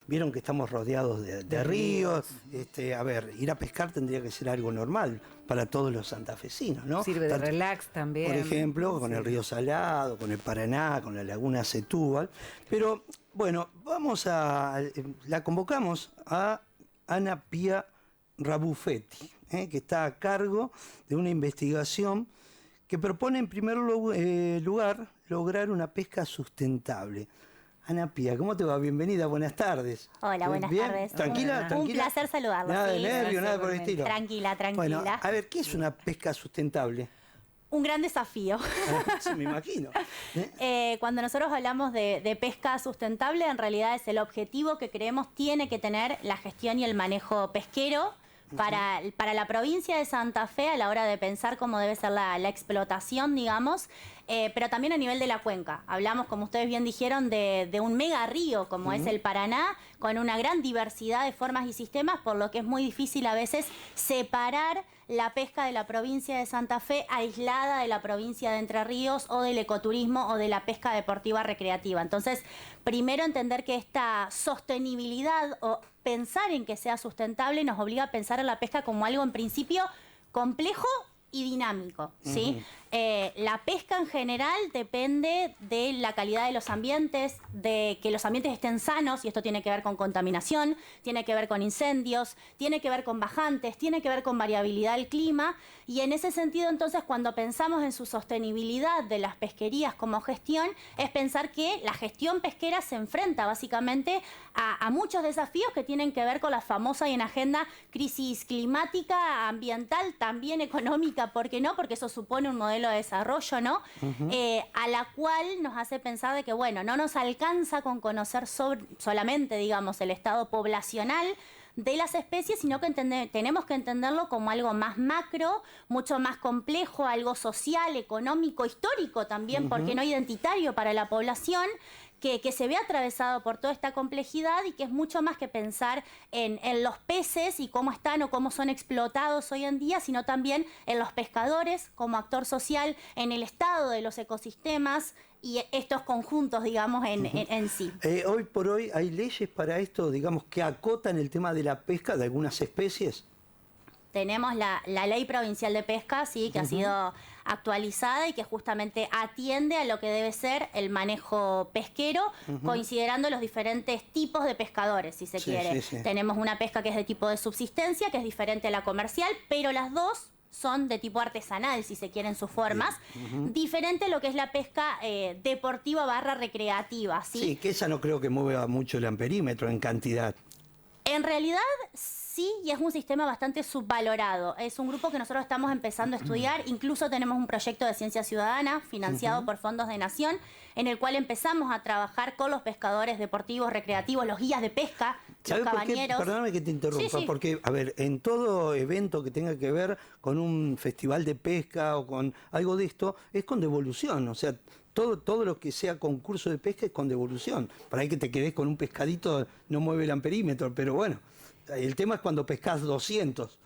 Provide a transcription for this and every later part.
vieron que estamos rodeados de ríos. A ver, ir a pescar tendría que ser algo normal para todos los santafesinos, ¿no? Sirve de relax también. Por ejemplo, con el río Salado, con el Paraná, con la laguna Setúbal. Pero, bueno, la convocamos a Ana Pía Rabufetti, que está a cargo de una investigación que propone en primer lugar lograr una pesca sustentable. Ana Pía, ¿cómo te va? Bienvenida, buenas tardes. Hola, buenas tardes. ¿Tranquila? Un placer saludarla. Nada de nervio, nada por el estilo. Tranquila. Bueno, a ver, ¿qué es una pesca sustentable? Un gran desafío. Sí, me imagino. Cuando nosotros hablamos de pesca sustentable, en realidad es el objetivo que creemos tiene que tener la gestión y el manejo pesquero para la provincia de Santa Fe a la hora de pensar cómo debe ser la explotación, digamos, pero también a nivel de la cuenca. Hablamos, como ustedes bien dijeron, de un mega río como es el Paraná, con una gran diversidad de formas y sistemas, por lo que es muy difícil a veces separar la pesca de la provincia de Santa Fe aislada de la provincia de Entre Ríos o del ecoturismo o de la pesca deportiva recreativa. Entonces, primero entender que esta sostenibilidad o pensar en que sea sustentable nos obliga a pensar en la pesca como algo en principio complejo y dinámico, ¿sí? La pesca en general depende de la calidad de los ambientes, de que los ambientes estén sanos, y esto tiene que ver con contaminación, tiene que ver con incendios, tiene que ver con bajantes, tiene que ver con variabilidad del clima, y en ese sentido entonces cuando pensamos en su sostenibilidad de las pesquerías como gestión, es pensar que la gestión pesquera se enfrenta básicamente a muchos desafíos que tienen que ver con la famosa y en agenda crisis climática, ambiental, también económica, ¿por qué no? Porque eso supone un modelo de desarrollo, ¿no? A la cual nos hace pensar de que, bueno, no nos alcanza con conocer solamente, digamos, el estado poblacional de las especies, sino que tenemos que entenderlo como algo más macro, mucho más complejo, algo social, económico, histórico también, porque no identitario para la población, que se ve atravesado por toda esta complejidad y que es mucho más que pensar en los peces y cómo están o cómo son explotados hoy en día, sino también en los pescadores como actor social, en el estado de los ecosistemas y estos conjuntos, digamos, en sí. Hoy por hoy, ¿hay leyes para esto, digamos, que acotan el tema de la pesca de algunas especies? Tenemos la Ley Provincial de Pesca, sí, que ha sido actualizada y que justamente atiende a lo que debe ser el manejo pesquero, considerando los diferentes tipos de pescadores, si se quiere. Tenemos una pesca que es de tipo de subsistencia, que es diferente a la comercial, pero las dos son de tipo artesanal, si se quieren sus formas, diferente a lo que es la pesca deportiva / recreativa, ¿sí? Sí, que esa no creo que mueva mucho el amperímetro en cantidad. En realidad, sí, y es un sistema bastante subvalorado. Es un grupo que nosotros estamos empezando a estudiar. Incluso tenemos un proyecto de ciencia ciudadana financiado por fondos de Nación, en el cual empezamos a trabajar con los pescadores deportivos, recreativos, los guías de pesca, los cabañeros. Perdóname que te interrumpa, porque, a ver, en todo evento que tenga que ver con un festival de pesca o con algo de esto, es con devolución, o sea, todo lo que sea concurso de pesca es con devolución. Para ahí que te quedes con un pescadito no mueve el amperímetro, pero bueno, el tema es cuando pescas 200.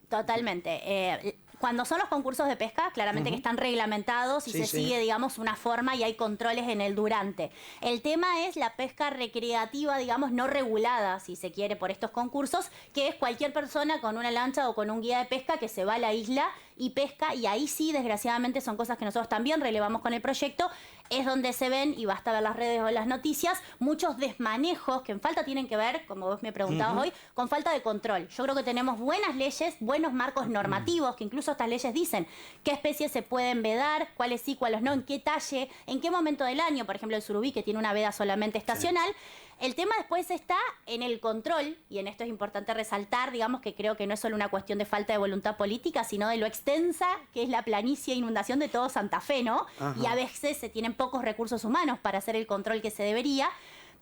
Totalmente. Cuando son los concursos de pesca, claramente que están reglamentados y se sigue, digamos, una forma y hay controles en el durante. El tema es la pesca recreativa, digamos, no regulada, si se quiere, por estos concursos, que es cualquier persona con una lancha o con un guía de pesca que se va a la isla y pesca, y ahí sí, desgraciadamente, son cosas que nosotros también relevamos con el proyecto, es donde se ven, y basta ver las redes o las noticias, muchos desmanejos que en falta tienen que ver, como vos me preguntabas hoy, con falta de control. Yo creo que tenemos buenas leyes, buenos marcos normativos, que incluso estas leyes dicen qué especies se pueden vedar, cuáles sí, cuáles no, en qué talle, en qué momento del año, por ejemplo el surubí, que tiene una veda solamente estacional. El tema después está en el control, y en esto es importante resaltar, digamos, que creo que no es solo una cuestión de falta de voluntad política, sino de lo extensa que es la planicie e inundación de todo Santa Fe, ¿no? Y a veces se tienen pocos recursos humanos para hacer el control que se debería.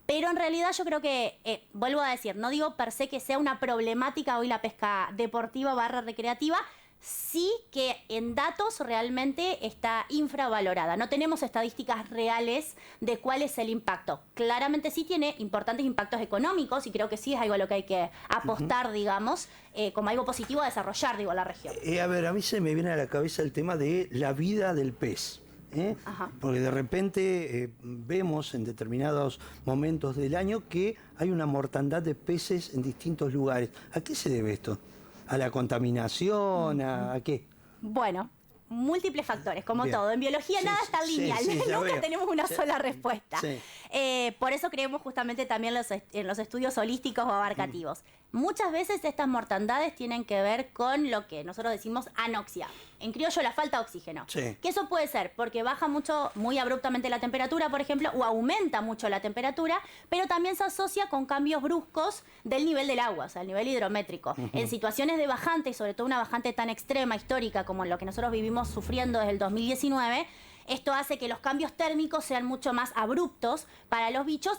Pero en realidad yo creo que, vuelvo a decir, no digo per se que sea una problemática hoy la pesca deportiva / recreativa, sí que en datos realmente está infravalorada. No tenemos estadísticas reales de cuál es el impacto. Claramente sí tiene importantes impactos económicos y creo que sí es algo a lo que hay que apostar, digamos, como algo positivo a desarrollar, digo, la región. A ver, a mí se me viene a la cabeza el tema de la vida del pez. Porque de repente vemos en determinados momentos del año que hay una mortandad de peces en distintos lugares. ¿A qué se debe esto? ¿A la contaminación? ¿A qué? Bueno, múltiples factores, como todo. En biología nada está lineal, nunca tenemos una sola respuesta. Por eso creemos justamente también en los estudios holísticos o abarcativos. Muchas veces estas mortandades tienen que ver con lo que nosotros decimos anoxia. En criollo, la falta de oxígeno. Que eso puede ser porque baja muy abruptamente la temperatura, por ejemplo, o aumenta mucho la temperatura, pero también se asocia con cambios bruscos del nivel del agua, o sea, el nivel hidrométrico. En situaciones de bajante, y sobre todo una bajante tan extrema, histórica, como lo que nosotros vivimos sufriendo desde el 2019, esto hace que los cambios térmicos sean mucho más abruptos para los bichos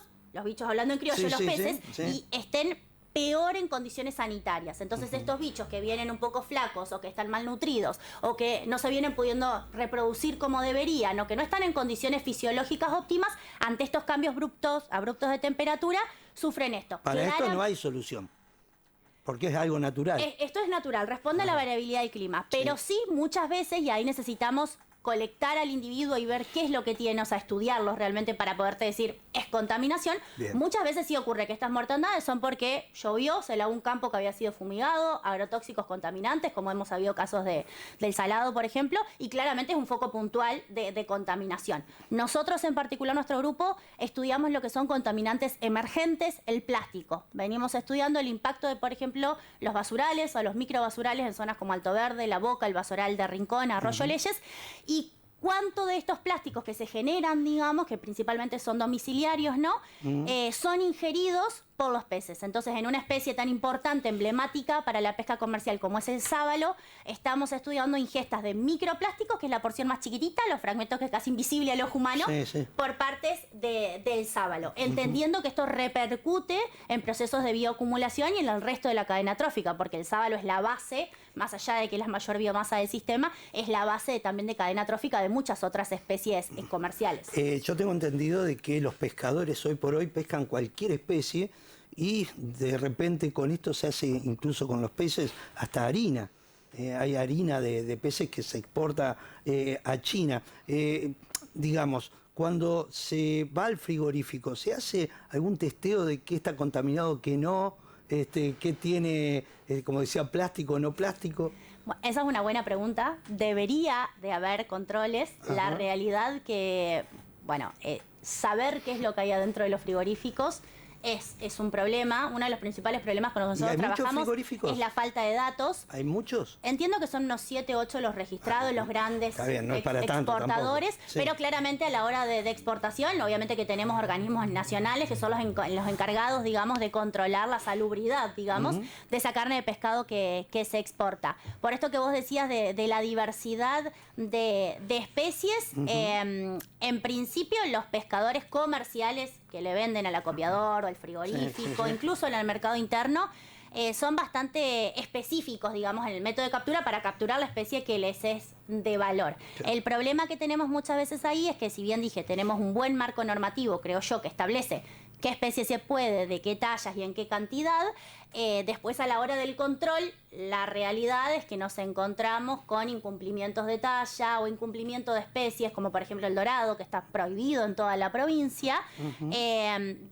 hablando en criollo, los peces, y estén peor en condiciones sanitarias. Entonces estos bichos que vienen un poco flacos o que están malnutridos o que no se vienen pudiendo reproducir como deberían o que no están en condiciones fisiológicas óptimas, ante estos cambios abruptos de temperatura, sufren esto. Para esto no hay solución, porque es algo natural. Esto es natural, responde a la variabilidad del clima, pero sí muchas veces, y ahí necesitamos colectar al individuo y ver qué es lo que tiene, o sea, estudiarlos realmente para poderte decir, es contaminación. Muchas veces sí ocurre que estas mortandades son porque llovió, se lavó un campo que había sido fumigado, agrotóxicos contaminantes, como hemos sabido casos del salado, por ejemplo, y claramente es un foco puntual de contaminación. Nosotros, en particular, nuestro grupo, estudiamos lo que son contaminantes emergentes, el plástico. Venimos estudiando el impacto de, por ejemplo, los basurales o los microbasurales en zonas como Alto Verde, La Boca, el basural de Rincón, Arroyo Leyes, y cuánto de estos plásticos que se generan, digamos, que principalmente son domiciliarios, ¿no? Son ingeridos por los peces. Entonces, en una especie tan importante, emblemática para la pesca comercial como es el sábalo, estamos estudiando ingestas de microplásticos, que es la porción más chiquitita, los fragmentos que es casi invisible al ojo humano, por partes del sábalo, entendiendo que esto repercute en procesos de bioacumulación y en el resto de la cadena trófica, porque el sábalo es la base, más allá de que es la mayor biomasa del sistema, es la base también de cadena trófica de muchas otras especies comerciales. Yo tengo entendido de que los pescadores hoy por hoy pescan cualquier especie y de repente con esto se hace incluso con los peces hasta harina. Hay harina de peces que se exporta a China. Digamos, cuando se va al frigorífico, ¿se hace algún testeo de qué está contaminado, qué no? ¿Qué tiene, como decía, plástico o no plástico? Bueno, esa es una buena pregunta. Debería de haber controles. La realidad que, bueno, saber qué es lo que hay adentro de los frigoríficos es un problema. Uno de los principales problemas con los que nosotros trabajamos es la falta de datos. ¿Hay muchos? Entiendo que son unos 7, 8 los registrados, los grandes Está bien, no es para exportadores, pero claramente a la hora de exportación, obviamente que tenemos organismos nacionales que son los encargados, digamos, de controlar la salubridad, digamos, de esa carne de pescado que se exporta. Por esto que vos decías de la diversidad de especies, en principio los pescadores comerciales que le venden al acopiador o al frigorífico, incluso en el mercado interno, son bastante específicos, digamos, en el método de captura para capturar la especie que les es de valor. El problema que tenemos muchas veces ahí es que, si bien dije, tenemos un buen marco normativo, creo yo, que establece qué especie se puede, de qué tallas y en qué cantidad, después a la hora del control, la realidad es que nos encontramos con incumplimientos de talla o incumplimiento de especies, como por ejemplo el dorado, que está prohibido en toda la provincia,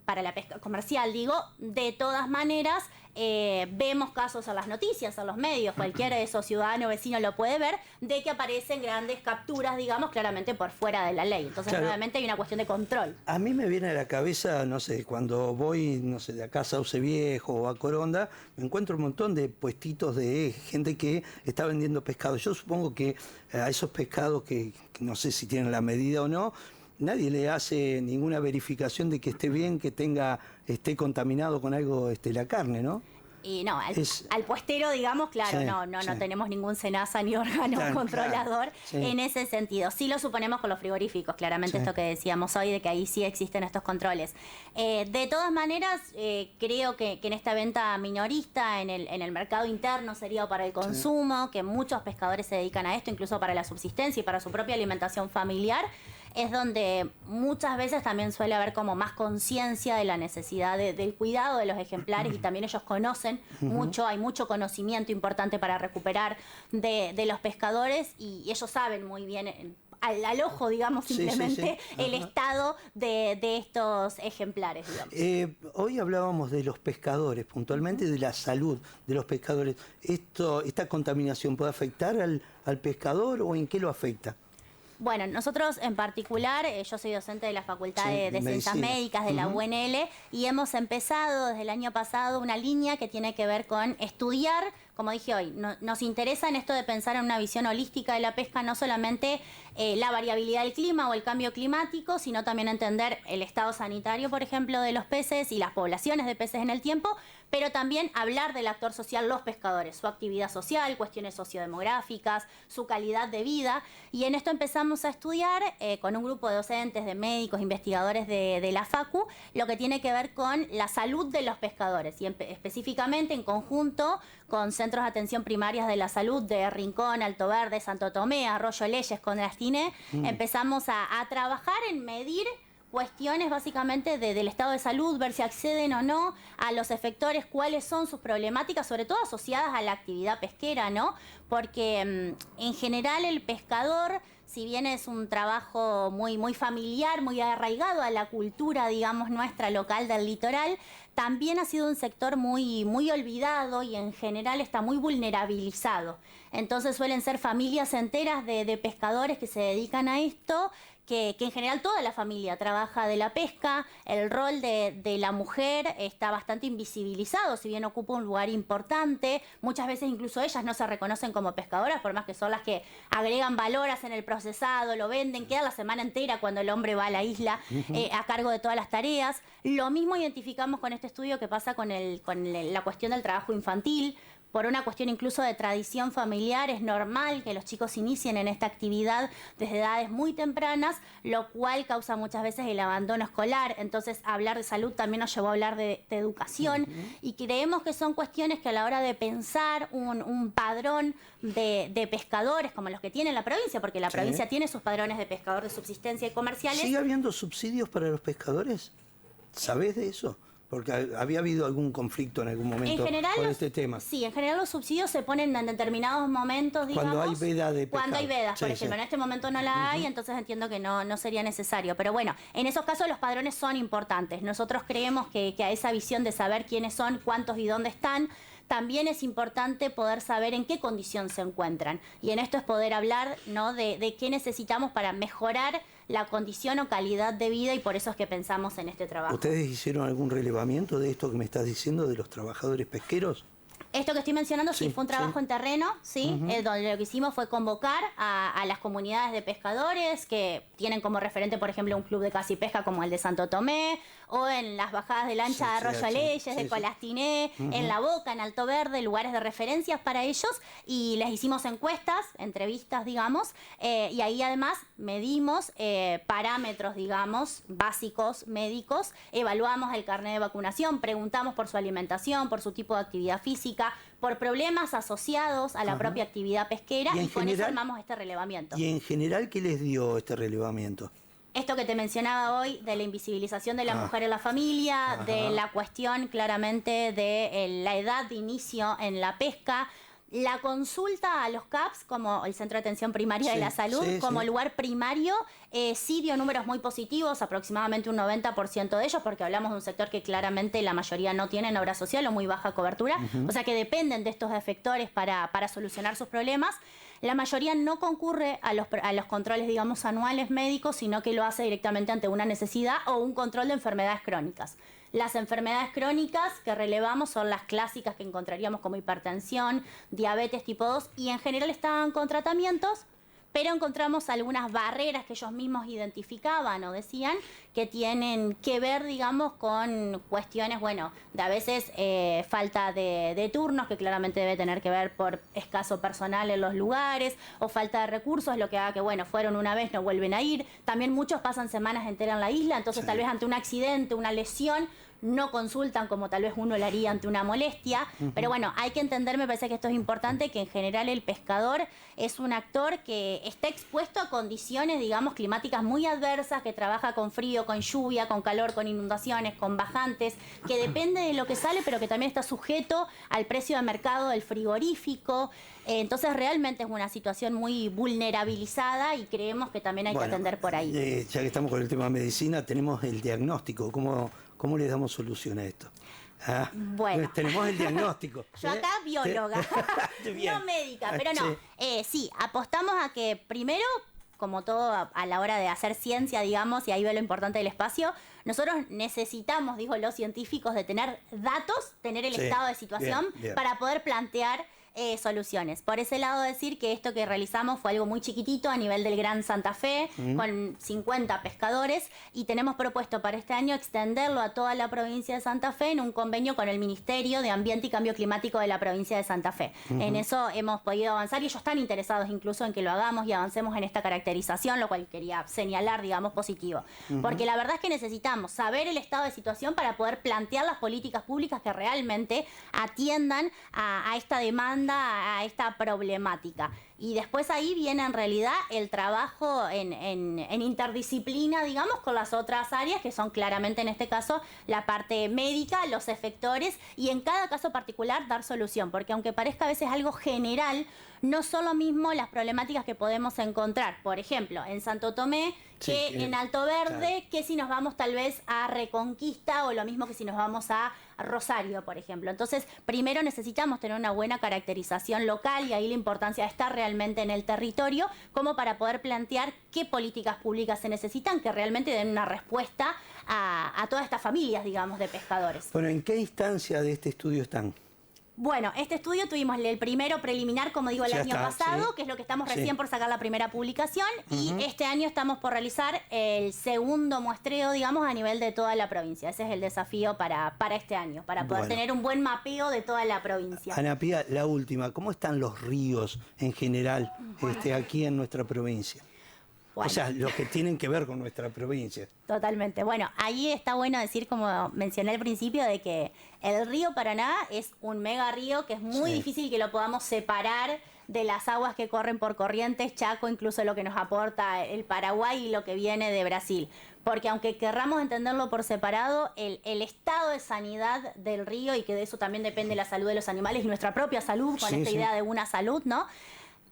para la pesca comercial, digo. De todas maneras, vemos casos en las noticias, en los medios, cualquier ciudadano o vecino lo puede ver, de que aparecen grandes capturas, digamos, claramente por fuera de la ley. Entonces, nuevamente hay una cuestión de control. A mí me viene a la cabeza, no sé, cuando voy, no sé, de acá a Sauce Viejo o a Coronda, me encuentro un montón de puestitos de gente que está vendiendo pescado. Yo supongo que a esos pescados que no sé si tienen la medida o no, nadie le hace ninguna verificación de que esté bien, que esté contaminado con algo la carne, ¿no? Y no, al puestero, digamos, claro, no tenemos ningún SENASA ni órgano controlador en ese sentido. Sí lo suponemos con los frigoríficos, claramente esto que decíamos hoy, de que ahí sí existen estos controles. De todas maneras, creo que en esta venta minorista, en el mercado interno sería para el consumo, que muchos pescadores se dedican a esto, incluso para la subsistencia y para su propia alimentación familiar, es donde muchas veces también suele haber como más conciencia de la necesidad del cuidado de los ejemplares, y también ellos conocen mucho, hay mucho conocimiento importante para recuperar de los pescadores, y ellos saben muy bien al ojo, digamos, Sí, simplemente sí. el Ajá. estado de estos ejemplares, digamos. Hoy hablábamos de los pescadores, puntualmente de la salud de los pescadores. ¿Esta contaminación puede afectar al pescador o en qué lo afecta? Bueno, nosotros en particular, yo soy docente de la Facultad Sí, de de Ciencias medicina. Médicas de la UNL y hemos empezado desde el año pasado una línea que tiene que ver con estudiar, como dije hoy, nos interesa en esto de pensar en una visión holística de la pesca, no solamente la variabilidad del clima o el cambio climático, sino también entender el estado sanitario, por ejemplo, de los peces y las poblaciones de peces en el tiempo, pero también hablar del actor social, los pescadores, su actividad social, cuestiones sociodemográficas, su calidad de vida. Y en esto empezamos a estudiar con un grupo de docentes, de médicos, investigadores de la Facu, lo que tiene que ver con la salud de los pescadores y específicamente en conjunto con centros de atención primarias de la salud de Rincón, Alto Verde, Santo Tomé, Arroyo Leyes, Condrastiné. Empezamos a trabajar en medir cuestiones básicamente del estado de salud, ver si acceden o no a los efectores, cuáles son sus problemáticas, sobre todo asociadas a la actividad pesquera, ¿no? Porque en general el pescador, si bien es un trabajo muy familiar, muy arraigado a la cultura, digamos, nuestra local del litoral, también ha sido un sector muy olvidado y en general está muy vulnerabilizado. Entonces suelen ser familias enteras de pescadores que se dedican a esto, que en general toda la familia trabaja de la pesca. El rol de la mujer está bastante invisibilizado, si bien ocupa un lugar importante. Muchas veces incluso ellas no se reconocen como pescadoras, por más que son las que agregan valor, hacen el procesado, lo venden, queda la semana entera cuando el hombre va a la isla a cargo de todas las tareas. Lo mismo identificamos con este estudio que pasa con la cuestión del trabajo infantil. Por una cuestión incluso de tradición familiar, es normal que los chicos inicien en esta actividad desde edades muy tempranas, lo cual causa muchas veces el abandono escolar. Entonces, hablar de salud también nos llevó a hablar de educación y creemos que son cuestiones que a la hora de pensar un padrón de pescadores como los que tiene la provincia, porque la provincia tiene sus padrones de pescador de subsistencia y comerciales. ¿Sigue habiendo subsidios para los pescadores? ¿Sabés de eso? Porque había habido algún conflicto en algún momento por este tema. Sí, en general los subsidios se ponen en determinados momentos, digamos. Cuando hay veda de pescado. Cuando hay vedas, por Sí, ejemplo. sí. En este momento no la hay, entonces entiendo que no sería necesario. Pero bueno, en esos casos los padrones son importantes. Nosotros creemos que a esa visión de saber quiénes son, cuántos y dónde están, también es importante poder saber en qué condición se encuentran. Y en esto es poder hablar, ¿no?, de qué necesitamos para mejorar la condición o calidad de vida, y por eso es que pensamos en este trabajo. ¿Ustedes hicieron algún relevamiento de esto que me estás diciendo de los trabajadores pesqueros? Esto que estoy mencionando sí, Sí, fue un trabajo sí. en terreno, ¿sí? Donde lo que hicimos fue convocar a las comunidades de pescadores que tienen como referente, por ejemplo, un club de caza y pesca como el de Santo Tomé, o en las bajadas de lancha de Arroyo Leyes, de Colastiné, en La Boca, en Alto Verde, lugares de referencias para ellos, y les hicimos encuestas, entrevistas, digamos, y ahí además medimos parámetros, digamos, básicos médicos, evaluamos el carnet de vacunación, preguntamos por su alimentación, por su tipo de actividad física, por problemas asociados a la propia actividad pesquera, y con eso armamos este relevamiento. ¿Y en general qué les dio este relevamiento? Esto que te mencionaba hoy de la invisibilización de la mujer en la familia, de la cuestión claramente de la edad de inicio en la pesca, la consulta a los CAPS como el Centro de Atención Primaria de la Salud, como lugar primario, sí dio números muy positivos, aproximadamente un 90% de ellos, porque hablamos de un sector que claramente la mayoría no tienen obra social o muy baja cobertura, o sea que dependen de estos efectores para solucionar sus problemas. La mayoría no concurre a los controles, digamos, anuales médicos, sino que lo hace directamente ante una necesidad o un control de enfermedades crónicas. Las enfermedades crónicas que relevamos son las clásicas que encontraríamos como hipertensión, diabetes tipo 2, y en general estaban con tratamientos, pero encontramos algunas barreras que ellos mismos identificaban o decían que tienen que ver, digamos, con cuestiones, bueno, de a veces falta de turnos, que claramente debe tener que ver por escaso personal en los lugares, o falta de recursos, lo que haga que, bueno, fueron una vez, no vuelven a ir. También muchos pasan semanas enteras en la isla, entonces tal vez ante un accidente, una lesión, no consultan como tal vez uno lo haría ante una molestia. Pero bueno, hay que entender, me parece que esto es importante, que en general el pescador es un actor que está expuesto a condiciones, digamos, climáticas muy adversas, que trabaja con frío, con lluvia, con calor, con inundaciones, con bajantes, que depende de lo que sale, pero que también está sujeto al precio de mercado del frigorífico. Entonces realmente es una situación muy vulnerabilizada y creemos que también hay que atender por ahí. Ya que estamos con el tema de medicina, tenemos el diagnóstico. ¿Cómo le damos solución a esto? Bueno, tenemos el diagnóstico. Yo acá bióloga, no médica, pero no. Sí, apostamos a que primero, como todo a la hora de hacer ciencia, digamos, y ahí ve lo importante del espacio, nosotros necesitamos, digo, los científicos, de tener datos, tener el estado de situación bien. para poder plantear soluciones. Por ese lado, decir que esto que realizamos fue algo muy chiquitito a nivel del Gran Santa Fe, con 50 pescadores, y tenemos propuesto para este año extenderlo a toda la provincia de Santa Fe en un convenio con el Ministerio de Ambiente y Cambio Climático de la provincia de Santa Fe. En eso hemos podido avanzar y ellos están interesados incluso en que lo hagamos y avancemos en esta caracterización, lo cual quería señalar, digamos, positivo. Porque la verdad es que necesitamos saber el estado de situación para poder plantear las políticas públicas que realmente atiendan a esta demanda, a esta problemática. Y después ahí viene en realidad el trabajo en interdisciplina, digamos, con las otras áreas, que son claramente en este caso la parte médica, los efectores, y en cada caso particular dar solución, porque aunque parezca a veces algo general, no son lo mismo las problemáticas que podemos encontrar, por ejemplo, en Santo Tomé, que en Alto Verde, que si nos vamos tal vez a Reconquista, o lo mismo que si nos vamos a Rosario, por ejemplo. Entonces, primero necesitamos tener una buena caracterización local, y ahí la importancia de estar realmente en el territorio, como para poder plantear qué políticas públicas se necesitan que realmente den una respuesta a todas estas familias, digamos, de pescadores. Bueno, ¿en qué instancia de este estudio están? Bueno, este estudio tuvimos el primero preliminar, como digo, el año pasado, que es lo que estamos recién por sacar la primera publicación, y este año estamos por realizar el segundo muestreo, digamos, a nivel de toda la provincia. Ese es el desafío para este año, para poder tener un buen mapeo de toda la provincia. Ana Pía, la última, ¿cómo están los ríos en general aquí en nuestra provincia? Bueno. O sea, los que tienen que ver con nuestra provincia. Totalmente. Bueno, ahí está bueno decir, como mencioné al principio, de que el río Paraná es un mega río que es muy difícil que lo podamos separar de las aguas que corren por Corrientes, Chaco, incluso lo que nos aporta el Paraguay y lo que viene de Brasil. Porque aunque querramos entenderlo por separado, el estado de sanidad del río, y que de eso también depende la salud de los animales y nuestra propia salud, con esta idea de una salud, ¿no?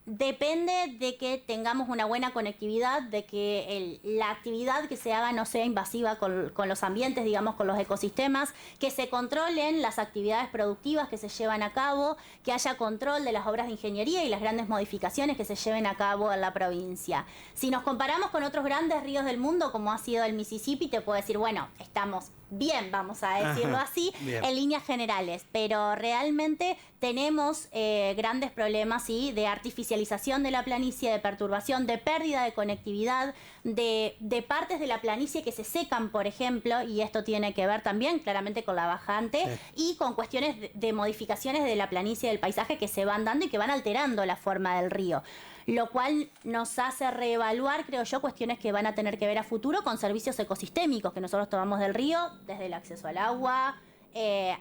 Depende de que tengamos una buena conectividad, de que la actividad que se haga no sea invasiva con los ambientes, digamos, con los ecosistemas, que se controlen las actividades productivas que se llevan a cabo, que haya control de las obras de ingeniería y las grandes modificaciones que se lleven a cabo en la provincia. Si nos comparamos con otros grandes ríos del mundo, como ha sido el Mississippi, te puedo decir, bueno, estamos bien, vamos a decirlo así, en líneas generales, pero realmente tenemos grandes problemas de artificialización de la planicie, de perturbación, de pérdida de conectividad, de partes de la planicie que se secan, por ejemplo, y esto tiene que ver también claramente con la bajante y con cuestiones de modificaciones de la planicie del paisaje que se van dando y que van alterando la forma del río. Lo cual nos hace reevaluar, creo yo, cuestiones que van a tener que ver a futuro con servicios ecosistémicos que nosotros tomamos del río, desde el acceso al agua,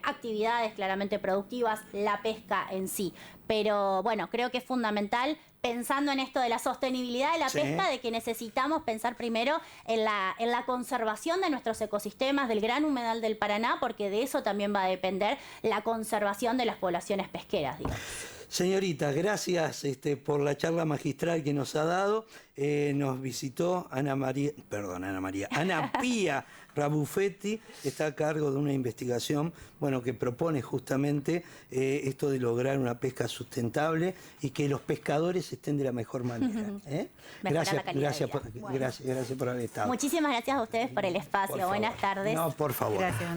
actividades claramente productivas, la pesca en sí. Pero bueno, creo que es fundamental, pensando en esto de la sostenibilidad de la pesca, de que necesitamos pensar primero en la conservación de nuestros ecosistemas, del gran humedal del Paraná, porque de eso también va a depender la conservación de las poblaciones pesqueras, digamos. Señorita, gracias por la charla magistral que nos ha dado. Nos visitó Ana Pía Rabufetti, está a cargo de una investigación que propone justamente esto de lograr una pesca sustentable y que los pescadores estén de la mejor manera. Gracias por haber estado. Muchísimas gracias a ustedes por el espacio. Buenas tardes. No, por favor. Gracias.